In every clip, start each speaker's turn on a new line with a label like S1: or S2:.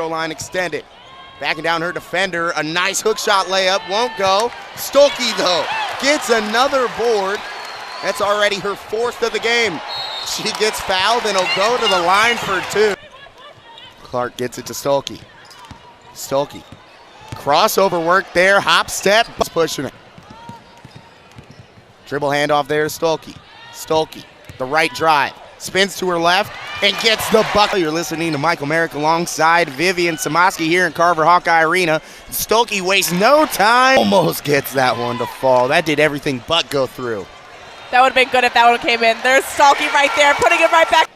S1: Line extended. Backing down her defender. A nice hook shot layup. Won't go. Stuelke, though, gets another board. That's already her fourth of the game. She gets fouled and will go to the line for two. Clark gets it to Stuelke. Stuelke. Crossover work there. Hop step. Pushing it. Dribble handoff there to Stuelke. Stuelke, the right drive. Spins to her left and gets the bucket. You're listening to Michael Merrick alongside Vivian Samoski here in Carver Hawkeye Arena. Stuelke wastes no time. Almost gets that one to fall. That did everything but go through.
S2: That would have been good if that one came in. There's Stuelke right there, putting it right back.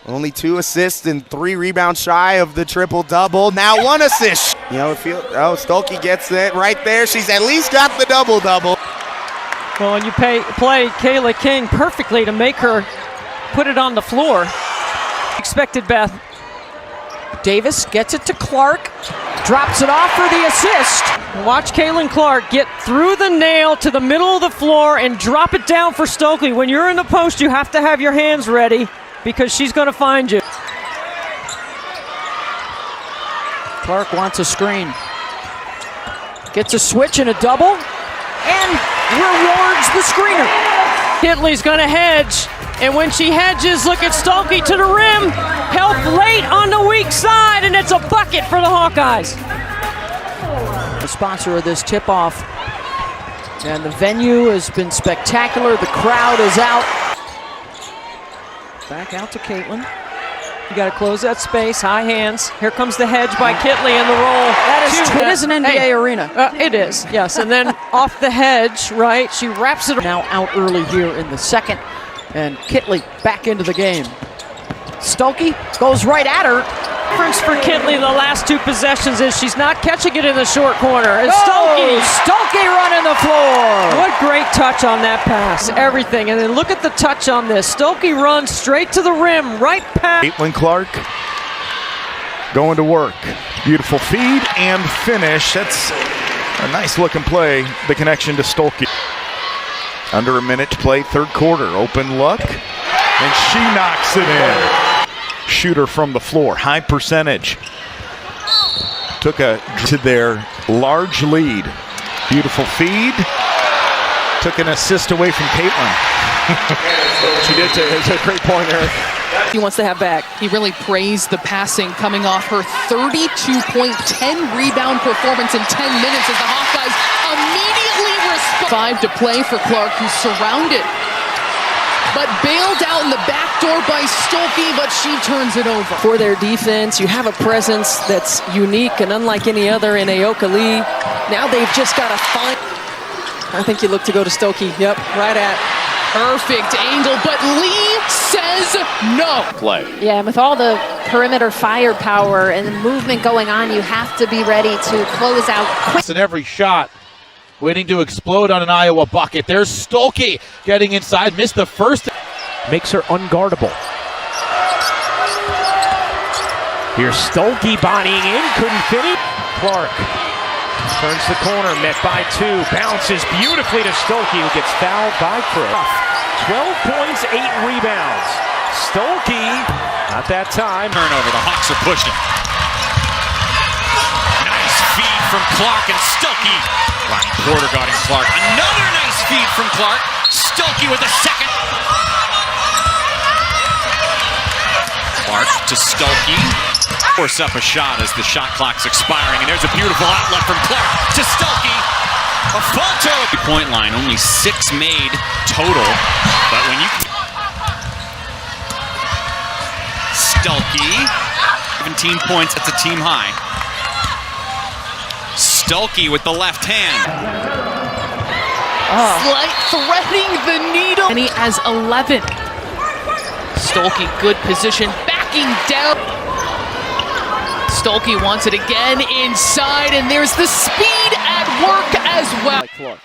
S1: Only 2 assists and 3 rebounds shy of the triple-double. Now 1 assist. Stuelke gets it right there. She's at least got the double-double.
S3: Well, and you play Kayla King perfectly to make her put it on the floor. Expected Beth. Davis gets it to Clark, drops it off for the assist. Watch Kaylin Clark get through the nail to the middle of the floor and drop it down for Stuelke. When you're in the post, you have to have your hands ready because she's going to find you. Clark wants a screen. Gets a switch and a double and rewards the screener. Kitley's going to hedge. And when she hedges, look at Stuelke to the rim. Help late on the weak side, and it's a bucket for the Hawkeyes. The sponsor of this tip-off. And the venue has been spectacular. The crowd is out. Back out to Caitlin. You got to close that space. High hands. Here comes the hedge by Kitley and the roll.
S4: It is an NBA arena.
S3: It is, yes. And then off the hedge, right? She wraps it. Now out early here in the second. And Kitley back into the game. Stuelke goes right at her. Difference for Kitley the last 2 possessions is she's not catching it in the short corner. And Stuelke running the floor. What great touch on that pass. Everything. And then look at the touch on this. Stuelke runs straight to the rim, right past.
S5: Caitlin Clark going to work. Beautiful feed and finish. That's a nice looking play. The connection to Stuelke. Under a minute to play, third quarter. Open look, and she knocks it in. Shooter from the floor, high percentage. Took to their large lead. Beautiful feed. Took an assist away from Caitlin. She did. It's a great point, Eric.
S4: He wants to have back. He really praised the passing coming off her 32-point, 10-rebound performance in 10 minutes as the Hawkeyes immediately respond. 5 to play for Clark, who's surrounded, but bailed out in the back door by Stuelke, but she turns it over.
S3: For their defense, you have a presence that's unique and unlike any other in Aoka Lee. Now they've just got to find. I think you look to go to Stuelke. Yep, right at.
S4: Perfect angle, but Lee says no.
S6: Play.
S7: Yeah, and with all the perimeter firepower and the movement going on, you have to be ready to close out quick.
S6: In every shot, waiting to explode on an Iowa bucket. There's Stuelke getting inside, missed the first.
S8: Makes her unguardable. Here's Stuelke bodying in, couldn't finish. Clark turns the corner, met by 2, bounces beautifully to Stuelke, who gets fouled by Chris. 12 points, 8 rebounds. Stuelke, not that time.
S9: Turnover, the Hawks are pushing. Nice feed from Clark and Stuelke. Ronnie Porter guarding Clark. Another nice feed from Clark. Stuelke with a second. Clark to Stuelke. Force up a shot as the shot clock's expiring, and there's a beautiful outlet from Clark to Stuelke. A full total. Point line, only 6 made total, but when you Stuelke, 17 points, that's a team high. Stuelke with the left hand.
S4: Slight threading the needle. And he has 11. Stuelke, good position, backing down. Stuelke wants it again inside, and there's the speed at work as well.
S10: Clark.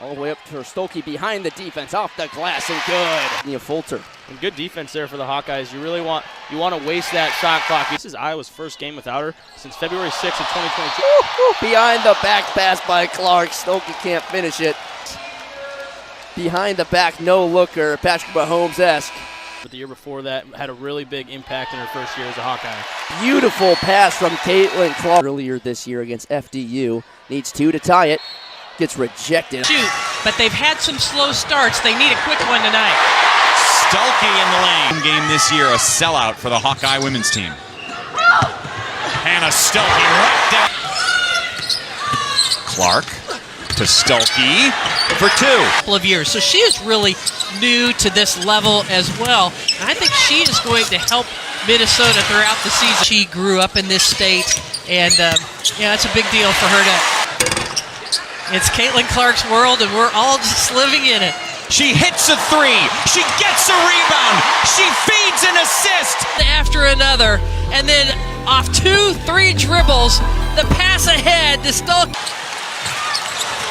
S10: All the way up to Stuelke behind the defense, off the glass, and good. Nia Fulter.
S11: And good defense there for the Hawkeyes. You really want to waste that shot clock. This is Iowa's first game without her since February 6th of 2022.
S10: Behind the back pass by Clark. Stuelke can't finish it. Behind the back, no looker. Patrick Mahomes-esque.
S11: But the year before that, had a really big impact in her first year as a Hawkeye.
S10: Beautiful pass from Caitlin Clark earlier this year against FDU. Needs 2 to tie it. Gets rejected.
S3: Shoot, but they've had some slow starts. They need a quick one tonight.
S9: Stuelke in the lane. Game this year, a sellout for the Hawkeye women's team. Hannah Stuelke right down. Clark to Stuelke for 2.
S3: Couple of years, so she is really new to this level as well. And I think she is going to help Minnesota throughout the season. She grew up in this state, and yeah, it's a big deal for her to. It's Caitlin Clark's world, and we're all just living in it.
S9: She hits a 3. She gets a rebound. She feeds an assist.
S3: After another, and then off 2-3 dribbles, the pass ahead to Stuelke.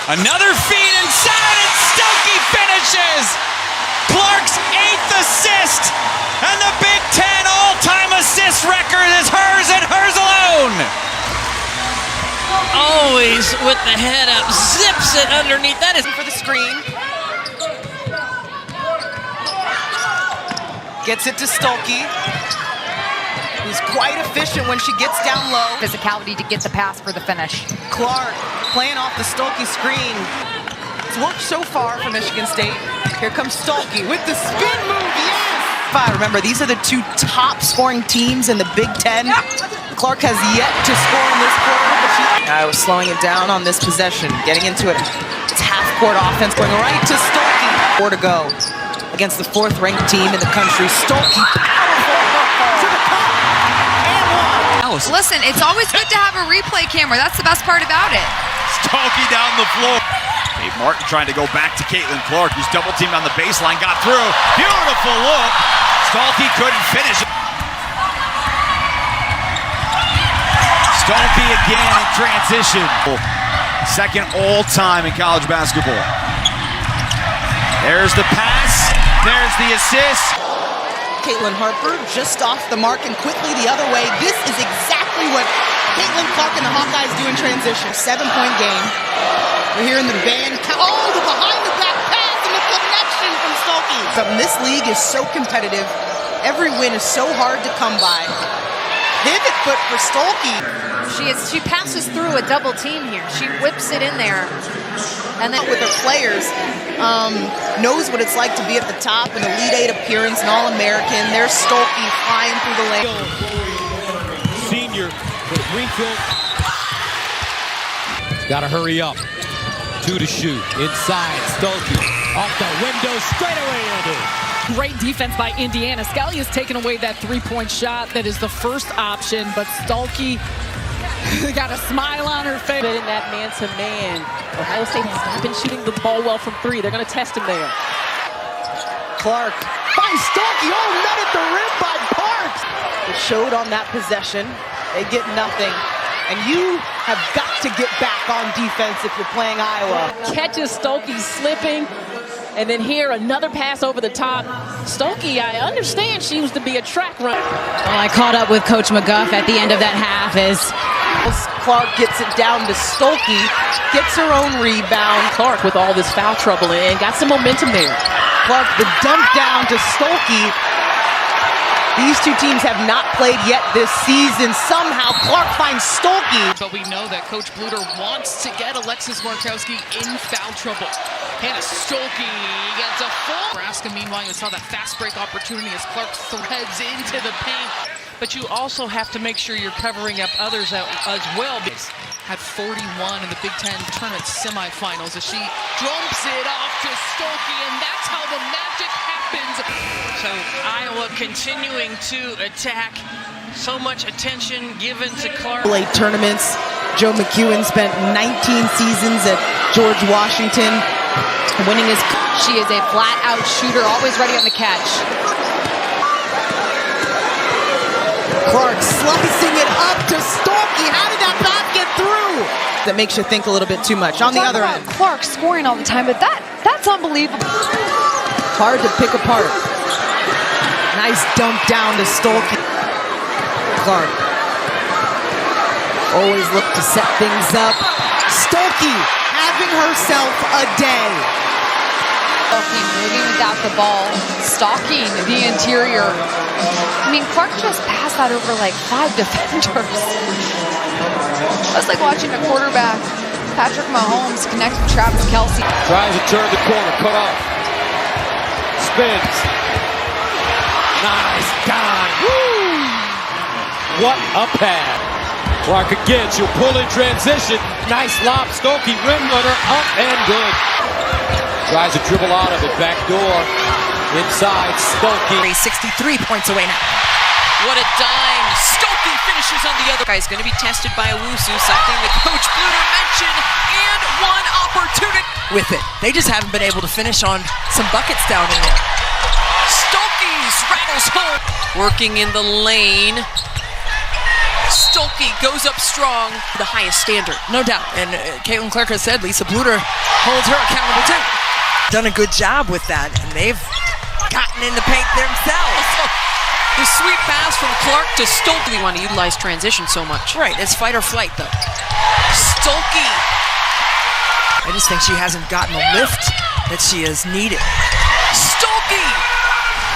S9: Another feed inside, and Stuelke finishes. Clark's 8th assist, and the Big Ten all-time assist record is hers and hers alone.
S3: Always with the head up, zips it underneath. That is
S2: For the screen. Gets it to Stuelke, who's quite efficient when she gets down low.
S7: Physicality to get the pass for the finish.
S2: Clark playing off the Stuelke screen. It's worked so far for Michigan State. Here comes Stuelke with the spin move, yes! Remember, these are the 2 top scoring teams in the Big Ten. Clark has yet to score in this quarter, but I was slowing it down on this possession, getting into it. It's half-court offense going right to Stuelke. 4 to go against the 4th-ranked team in the country. Stuelke, powerful to the cup, and 1.
S12: Listen, it's always good to have a replay camera. That's the best part about it.
S9: Stuelke down the floor. Dave Martin trying to go back to Caitlin Clark, who's double-teamed on the baseline, got through. Beautiful look. Stuelke couldn't finish. Stuelke again in transition. Second all-time in college basketball. There's the pass. There's the assist.
S2: Caitlin Harper just off the mark and quickly the other way. This is exactly what Caitlin Clark and the Hawkeyes do in transition. 7-point game. We're hearing the band. Oh, the behind-the-back pass and the connection from Stuelke. This league is so competitive. Every win is so hard to come by. Pivot foot for Stuelke.
S7: She passes through a double team here. She whips it in there. And then
S2: with her players, knows what it's like to be at the top, an Elite 8 appearance, an All-American. There's Stuelke flying through the lane.
S8: Senior for Greenfield. Got to hurry up. 2 to shoot. Inside, Stuelke. Off the window, straight away, Andy.
S4: Great defense by Indiana. Scally has taken away that 3-point shot. That is the first option, but Stuelke got a smile on her face.
S3: In that man-to-man, Ohio State has not been shooting the ball well from 3. They're going to test him there.
S2: Clark finds Stuelke. Oh, nut at the rim by Parks. It showed on that possession. They get nothing. And you have got to get back on defense if you're playing Iowa.
S3: Catches Stuelke slipping. And then here, another pass over the top. Stuelke, I understand she used to be a track runner.
S12: Well, I caught up with Coach McGuff at the end of that half as
S2: Clark gets it down to Stuelke, gets her own rebound.
S3: Clark with all this foul trouble and got some momentum there.
S2: Clark, the dump down to Stuelke. These 2 teams have not played yet this season. Somehow Clark finds Stuelke.
S4: But we know that Coach Bluter wants to get Alexis Markowski in foul trouble. Hannah Stuelke gets a full. Nebraska, meanwhile, you saw that fast break opportunity as Clark threads into the paint.
S3: But you also have to make sure you're covering up others as well.
S4: Had 41 in the Big Ten tournament semifinals as she dumps it off to Stuelke, and that's how the magic happens.
S3: So Iowa continuing to attack. So much attention given to Clark.
S2: Late tournaments. Joe McEwen spent 19 seasons at George Washington, winning his.
S7: she is a flat-out shooter, always ready on the catch.
S2: Clark slicing it up to Stuelke. How did that pass get through? That makes you think a little bit too much. On the other end,
S12: Clark scoring all the time, but that's unbelievable.
S2: hard to pick apart. Nice dump down to Stuelke. Clark always look to set things up. Stuelke having herself a day.
S12: Stuelke moving without the ball, stalking the interior. I mean, Clark just passed that over like 5 defenders. That's like watching a quarterback, Patrick Mahomes, connect with Travis Kelce.
S8: Tries to turn the corner, cut off. Spins. Nice dime. Woo! What a pass. Clark again, she'll pull in transition. Nice lob, Stuelke, rim runner, up and good. Tries to dribble out of it, back door. Inside, Stuelke.
S2: 63 points away now. What a dime. Stuelke finishes on the other. Guy's going to be tested by Owusu, something that Coach Bluter mentioned, and one opportunity with it. They just haven't been able to finish on some buckets down in there. Stuelke rattles home. Working in the lane. Stuelke goes up strong, the highest standard, no doubt. And Caitlin Clark has said Lisa Bluter holds her accountable too. Done a good job with that, and they've gotten in the paint themselves. The sweet pass from Clark to Stuelke. We want to utilize transition so much. Right, it's fight or flight though. Stuelke. I just think she hasn't gotten the lift that she has needed. Stuelke.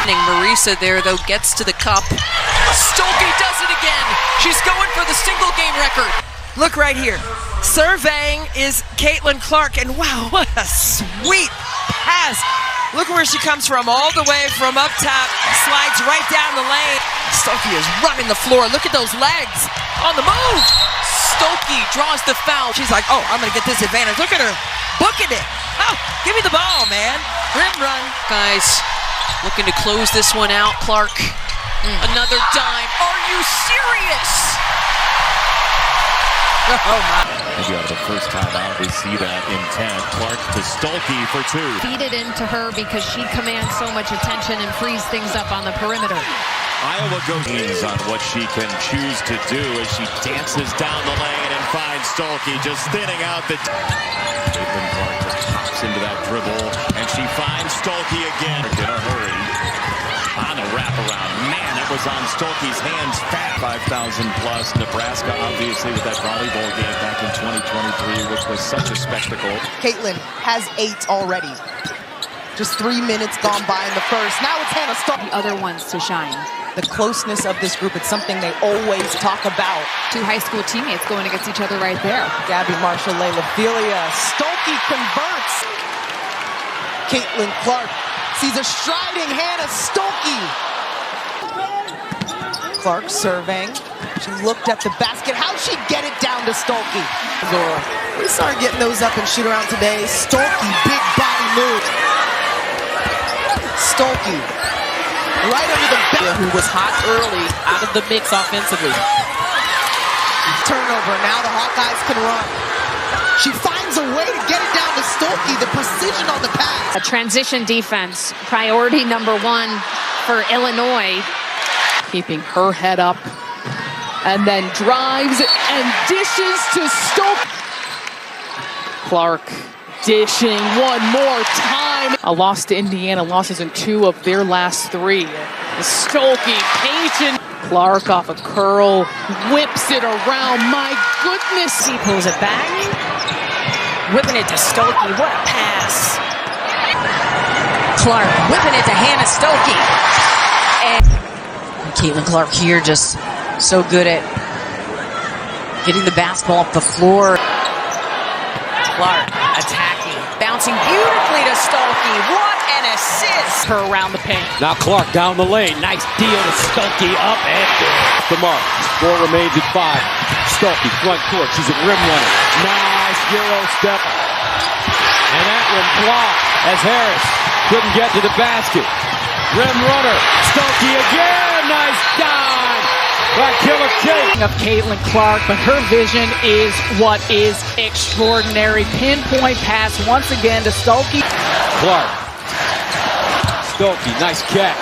S2: Marisa there though gets to the cup. Stuelke does it again. She's going for the single game record. Look right here. Surveying is Caitlin Clark, and wow, what a sweet pass. Look where she comes from, all the way from up top, slides right down the lane. Stuelke is running the floor. Look at those legs on the move. Stuelke draws the foul. She's like, oh, I'm going to get this advantage. Look at her booking it. Oh, give me the ball, man. Rim run. Guys, looking to close this one out. Clark, another dime. Are you serious? Oh, my.
S9: Maybe out of the first time out, we see that intent. Clark to Stuelke for two.
S7: Feed it into her because she commands so much attention and frees things up on the perimeter.
S9: Iowa goes on what she can choose to do as she dances down the lane and finds Stuelke just thinning out the... Caitlin Clark just pops into that dribble, and she finds Stuelke again. In a hurry. On a wraparound. Man, that was on Stuelke's hands. Fat 5,000 plus. Nebraska, obviously, with that volleyball game back in 2023, which was such a spectacle.
S2: Caitlin has 8 already. Just 3 minutes gone by in the first. Now it's Hannah Stuelke.
S7: The other ones to shine.
S2: The closeness of this group, it's something they always talk about.
S7: 2 high school teammates going against each other right there.
S2: Gabby Marshall, Layla Filia. Stuelke converts. Caitlin Clark sees a striding Hannah Stuelke. Clark serving. She looked at the basket. How'd she get it down to Stuelke? We started getting those up and shoot around today. Stuelke, big body move. Stuelke, right under the belt.
S3: Who was hot early, out of the mix offensively.
S2: Turnover. Now the Hawkeyes can run. She finds a way to get it down to Stuelke. The precision on the pass.
S7: A transition defense, priority number 1 for Illinois.
S4: Keeping her head up, and then drives and dishes to Stuelke. Clark dishing one more time. A loss to Indiana, losses in 2 of their last 3. Stuelke patient. Clark off a curl, whips it around. My goodness.
S7: He pulls it back. Whipping it to Stuelke. What a pass. Clark whipping it to Hannah Stuelke. And Caitlin Clark here just so good at getting the basketball up the floor. Clark attacking, bouncing beautifully to Stuelke. What an assist!
S3: Her around the paint.
S8: Now Clark down the lane. Nice deal to Stuelke, up and off the mark. Score remains at 5. Stuelke front court. She's a rim runner. Nice Euro step. And that one blocked as Harris couldn't get to the basket. Rim runner. Stuelke again. Nice dive by Killer Kate.
S3: Of Caitlin Clark, but her vision is what is extraordinary. Pinpoint pass once again to Stuelke.
S8: Clark. Stuelke, nice catch.